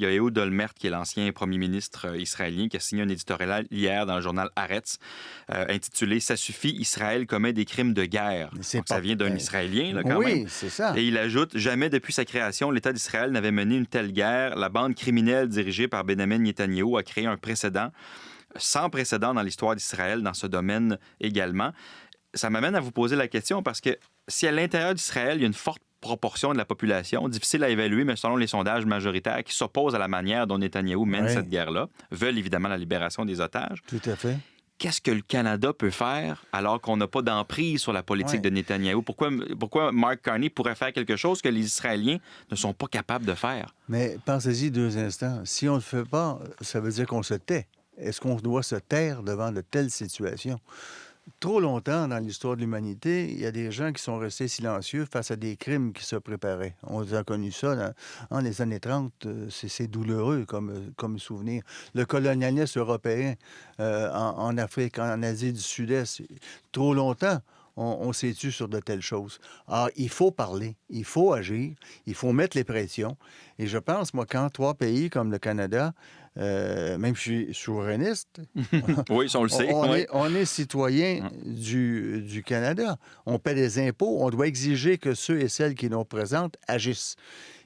Il y a Ehud Olmert, qui est l'ancien premier ministre israélien, qui a signé un éditorial hier dans le journal Haaretz, intitulé « Ça suffit, Israël commet des crimes de guerre ». Ça vient d'un Israélien, là, quand même. Oui, c'est ça. Et il ajoute « Jamais depuis sa création, l'État d'Israël n'avait mené une telle guerre. La bande criminelle dirigée par Benjamin Netanyahou a créé un précédent, sans précédent dans l'histoire d'Israël, dans ce domaine également. » Ça m'amène à vous poser la question parce que si à l'intérieur d'Israël, il y a une forte proportion de la population, difficile à évaluer, mais selon les sondages majoritaires, qui s'opposent à la manière dont Netanyahou mène cette guerre-là, veulent évidemment la libération des otages. Tout à fait. Qu'est-ce que le Canada peut faire alors qu'on n'a pas d'emprise sur la politique de Netanyahou? Pourquoi Mark Carney pourrait faire quelque chose que les Israéliens ne sont pas capables de faire? Mais pensez-y 2 instants. Si on ne le fait pas, ça veut dire qu'on se tait. Est-ce qu'on doit se taire devant de telles situations? Trop longtemps dans l'histoire de l'humanité, il y a des gens qui sont restés silencieux face à des crimes qui se préparaient. On a connu ça dans les années 30. C'est douloureux comme souvenir. Le colonialisme européen en Afrique, en Asie du Sud-Est, trop longtemps, on s'est tué sur de telles choses. Alors, il faut parler, il faut agir, il faut mettre les pressions. Et je pense, moi, quand 3 pays comme le Canada, même si je suis souverainiste, oui, on le sait. On est citoyen du Canada. On paie des impôts. On doit exiger que ceux et celles qui nous représentent agissent.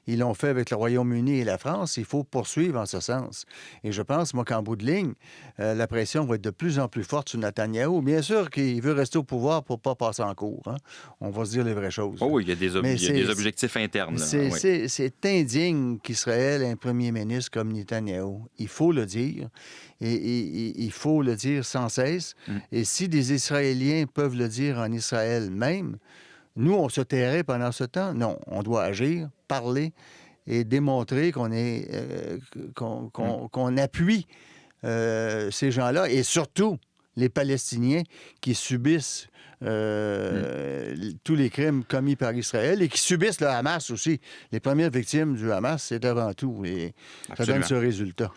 Ils l'ont fait avec le Royaume-Uni et la France. Il faut poursuivre en ce sens. Et je pense, moi, qu'en bout de ligne, la pression va être de plus en plus forte sur Netanyahou. Bien sûr qu'il veut rester au pouvoir pour ne pas passer en cours. Hein? On va se dire les vraies choses. Oh oui, il y a des objectifs internes. C'est indigne qu'Israël ait un premier ministre comme Netanyahou. Il faut le dire. Et il faut le dire sans cesse. Et si des Israéliens peuvent le dire en Israël même, nous, on se tairait pendant ce temps. Non, on doit agir, parler et démontrer qu'on appuie ces gens-là et surtout les Palestiniens qui subissent tous les crimes commis par Israël et qui subissent le Hamas aussi. Les premières victimes du Hamas, c'est avant tout. Et ça donne ce résultat.